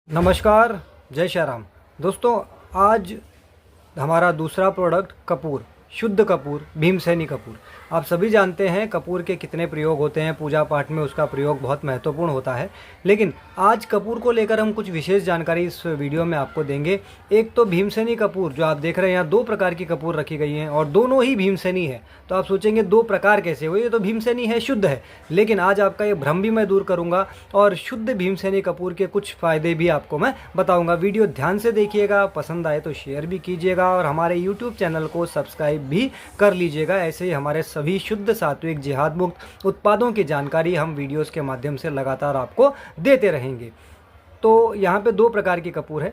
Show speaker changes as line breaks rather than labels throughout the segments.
नमस्कार, जय श्री राम। दोस्तों, आज हमारा दूसरा प्रोडक्ट कपूर, शुद्ध कपूर, भीमसेनी कपूर। आप सभी जानते हैं कपूर के कितने प्रयोग होते हैं, पूजा पाठ में उसका प्रयोग बहुत महत्वपूर्ण होता है। लेकिन आज कपूर को लेकर हम कुछ विशेष जानकारी इस वीडियो में आपको देंगे। एक तो भीमसेनी कपूर जो आप देख रहे हैं, यहाँ दो प्रकार की कपूर रखी गई हैं और दोनों ही भीमसेनी है। तो आप सोचेंगे दो प्रकार कैसे हुए, ये तो भीमसेनी है, शुद्ध है। लेकिन आज आपका ये भ्रम भी मैं दूर करूँगा और शुद्ध भीमसेनी कपूर के कुछ फ़ायदे भी आपको मैं बताऊँगा। वीडियो ध्यान से देखिएगा, पसंद आए तो शेयर भी कीजिएगा और हमारे यूट्यूब चैनल को सब्सक्राइब भी कर लीजिएगा। ऐसे ही हमारे सभी शुद्ध सात्विक जिहाद मुक्त उत्पादों की जानकारी हम वीडियोस के माध्यम से लगातार आपको देते रहेंगे। तो यहाँ पे दो प्रकार की कपूर है,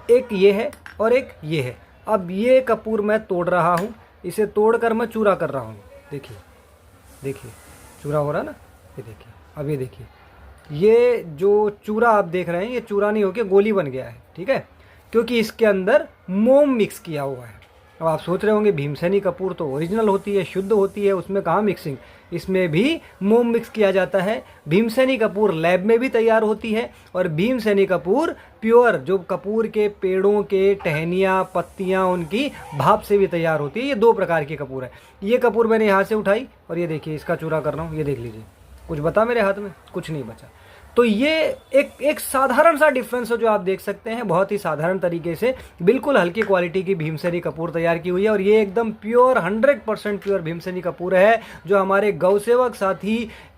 एक ये है और एक ये है। अब ये कपूर मैं तोड़ रहा हूँ, इसे तोड़कर मैं चूरा कर रहा हूँ। देखिए देखिए चूरा हो रहा है ना, ये देखिए। अब ये देखिए, ये जो चूरा आप देख रहे हैं ये चूरा नहीं होकर गोली बन गया है, ठीक है, क्योंकि इसके अंदर मोम मिक्स किया हुआ है। अब आप सोच रहे होंगे भीमसेनी कपूर तो ओरिजिनल होती है, शुद्ध होती है, उसमें कहाँ मिक्सिंग। इसमें भी मोम मिक्स किया जाता है। भीमसेनी कपूर लैब में भी तैयार होती है और भीमसेनी कपूर प्योर जो कपूर के पेड़ों के टहनियाँ पत्तियाँ उनकी भाप से भी तैयार होती है। ये दो प्रकार की कपूर है। ये कपूर मैंने यहाँ से उठाई और ये देखिए इसका चूरा कर रहा हूँ। ये देख लीजिए, कुछ बता मेरे हाथ में, कुछ नहीं बचा। तो ये एक साधारण सा डिफरेंस है जो आप देख सकते हैं। बहुत ही साधारण तरीके से बिल्कुल हल्की क्वालिटी की भीमसेनी कपूर तैयार की हुई है और ये एकदम प्योर 100% प्योर भीमसेनी कपूर है जो हमारे गौसेवक साथी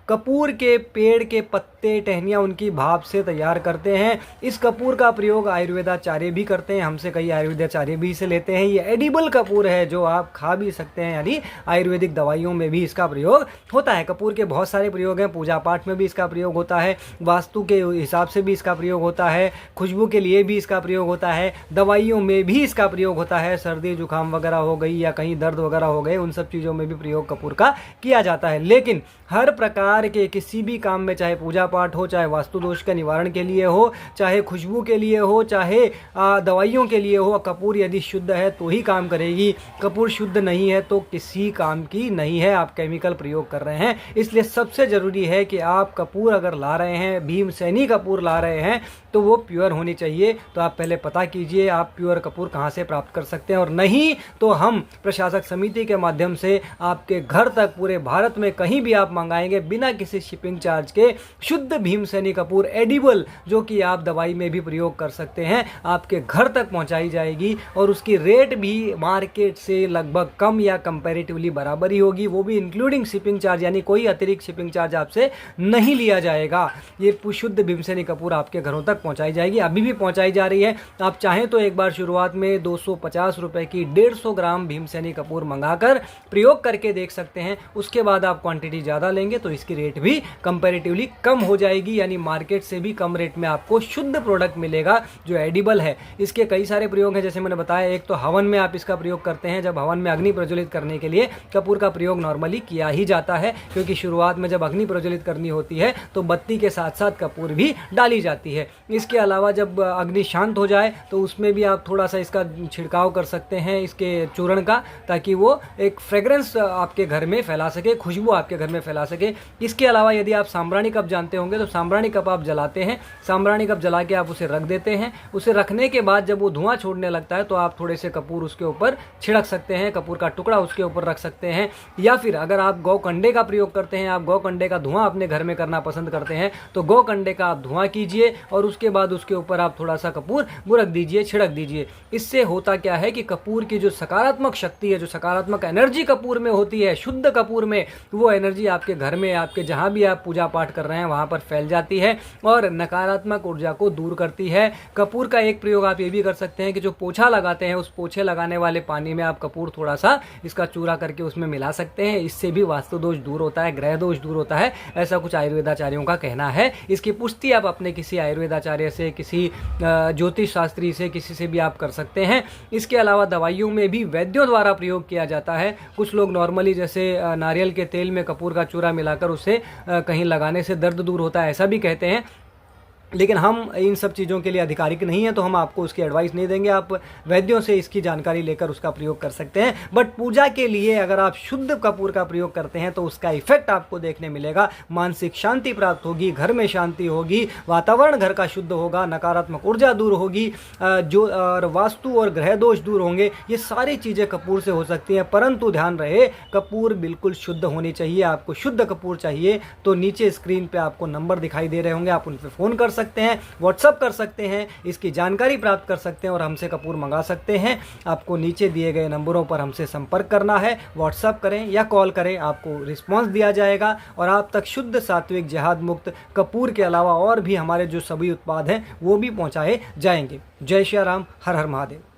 कपूर के पेड़ के पत्ते टहनियाँ उनकी भाप से तैयार करते हैं। इस कपूर का प्रयोग आयुर्वेदाचार्य भी करते हैं, हमसे कई आयुर्वेदाचार्य भी इसे लेते हैं। ये एडिबल कपूर है जो आप खा भी सकते हैं, यानी आयुर्वेदिक दवाइयों में भी इसका प्रयोग होता है। कपूर के बहुत सारे प्रयोग हैं, पूजा पाठ में भी इसका प्रयोग होता है, वास्तु के हिसाब से भी इसका प्रयोग होता है, खुशबू के लिए भी इसका प्रयोग होता है, दवाइयों में भी इसका प्रयोग होता है। सर्दी जुकाम वगैरह हो गई या कहीं दर्द वगैरह हो गए, उन सब चीज़ों में भी प्रयोग कपूर का किया जाता है। लेकिन हर प्रकार के किसी भी काम में, चाहे पूजा पाठ हो, चाहे वास्तु दोष के निवारण के लिए हो, चाहे खुशबू के लिए हो, चाहे दवाइयों के लिए हो, कपूर यदि शुद्ध है तो ही काम करेगी। कपूर शुद्ध नहीं है तो किसी काम की नहीं है, आप केमिकल प्रयोग कर रहे हैं। इसलिए सबसे ज़रूरी है कि आप कपूर अगर ला रहे हैं, भीमसेनी कपूर ला रहे हैं, तो वो प्योर होनी चाहिए। तो आप पहले पता कीजिए आप प्योर कपूर कहाँ से प्राप्त कर सकते हैं, और नहीं तो हम प्रशासक समिति के माध्यम से आपके घर तक पूरे भारत में कहीं भी आप मंगाएंगे बिना किसी शिपिंग चार्ज के शुद्ध भीमसेनी कपूर एडिबल, जो कि आप दवाई में भी प्रयोग कर सकते हैं, आपके घर तक पहुंचाई जाएगी। और उसकी रेट भी मार्केट से लगभग कम या कंपैरेटिवली बराबर ही होगी, वो भी इंक्लूडिंग शिपिंग चार्ज, यानी कोई अतिरिक्त शिपिंग चार्ज आपसे नहीं लिया जाएगा। ये शुद्ध भीमसेनी कपूर आपके घरों तक पहुंचाई जाएगी, अभी भी पहुंचाई जा रही है। आप चाहें तो एक बार शुरुआत में 250 रुपए की 150 ग्राम भीमसेनी कपूर मंगाकर प्रयोग करके देख सकते हैं। उसके बाद आप क्वांटिटी ज़्यादा लेंगे तो इसकी रेट भी कंपैरेटिवली कम हो जाएगी, यानी मार्केट से भी कम रेट में आपको शुद्ध प्रोडक्ट मिलेगा जो एडिबल है। इसके कई सारे प्रयोग हैं, जैसे मैंने बताया। एक तो हवन में आप इसका प्रयोग करते हैं, जब हवन में अग्नि प्रज्वलित करने के लिए कपूर का प्रयोग नॉर्मली किया ही जाता है, क्योंकि शुरुआत में जब अग्नि प्रज्वलित करनी होती है तो बत्ती के साथ साथ कपूर भी डाली जाती है। इसके अलावा जब अग्नि शांत हो जाए तो उसमें भी आप थोड़ा सा इसका छिड़काव कर सकते हैं, इसके चूर्ण का, ताकि वो एक फ्रेग्रेंस आपके घर में फैला सके, खुशबू आपके घर में फैला सके। इसके अलावा यदि आप सांब्राणी कप जानते होंगे तो सांब्राणी कप आप जलाते हैं, सांब्राणी कप जला के आप उसे रख देते हैं। उसे रखने के बाद जब वो धुआं छोड़ने लगता है तो आप थोड़े से कपूर उसके ऊपर छिड़क सकते हैं, कपूर का टुकड़ा उसके ऊपर रख सकते हैं। या फिर अगर आप गौ कंडे का प्रयोग करते हैं, आप गौ कंडे का धुआं अपने घर में करना पसंद करते हैं, तो गौ कंडे का आप धुआं कीजिए और उसके बाद उसके ऊपर आप थोड़ा सा कपूर बुरक दीजिए, छिड़क दीजिए। इससे होता क्या है कि कपूर की जो सकारात्मक शक्ति है, जो सकारात्मक एनर्जी कपूर में होती है, शुद्ध कपूर में, वो एनर्जी आपके घर में, आपके जहाँ भी आप पूजा पाठ कर रहे हैं वहाँ पर फैल जाती है और नकारात्मक ऊर्जा को दूर करती है। कपूर का एक प्रयोग आप ये भी कर सकते हैं कि जो पोछा लगाते हैं, उस पोछे लगाने वाले पानी में आप कपूर थोड़ा सा इसका चूरा करके उसमें मिला सकते हैं। इससे भी वास्तु दोष दूर होता है, ग्रह दोष दूर होता है, ऐसा कुछ आयुर्वेदाचार्यों का कहना है। इसकी पुष्टि आप अपने किसी आयुर्वेदाचार्य से, किसी ज्योतिष शास्त्री से, किसी से भी आप कर सकते हैं। इसके अलावा दवाइयों में भी वैद्यों द्वारा प्रयोग किया जाता है। कुछ लोग नॉर्मली जैसे नारियल के तेल में कपूर का चूरा मिलाकर उसे कहीं लगाने से दर्द दूर होता है, ऐसा भी कहते हैं। लेकिन हम इन सब चीज़ों के लिए अधिकारिक नहीं हैं, तो हम आपको उसकी एडवाइस नहीं देंगे। आप वैद्यों से इसकी जानकारी लेकर उसका प्रयोग कर सकते हैं। बट पूजा के लिए अगर आप शुद्ध कपूर का प्रयोग करते हैं तो उसका इफेक्ट आपको देखने मिलेगा। मानसिक शांति प्राप्त होगी, घर में शांति होगी, वातावरण घर का शुद्ध होगा, नकारात्मक ऊर्जा दूर होगी, जो और वास्तु और ग्रह दोष दूर होंगे। ये सारी चीज़ें कपूर से हो सकती हैं, परंतु ध्यान रहे कपूर बिल्कुल शुद्ध होनी चाहिए। आपको शुद्ध कपूर चाहिए तो नीचे स्क्रीन पे आपको नंबर दिखाई दे रहे होंगे, आप उन पर फ़ोन कर सकते हैं, व्हाट्सअप कर सकते हैं, इसकी जानकारी प्राप्त कर सकते हैं और हमसे कपूर मंगा सकते हैं। आपको नीचे दिए गए नंबरों पर हमसे संपर्क करना है, व्हाट्सअप करें या कॉल करें, आपको रिस्पांस दिया जाएगा और आप तक शुद्ध सात्विक जहाद मुक्त कपूर के अलावा और भी हमारे जो सभी उत्पाद हैं वो भी पहुंचाए जाएंगे। जय श्री राम, हर हर महादेव।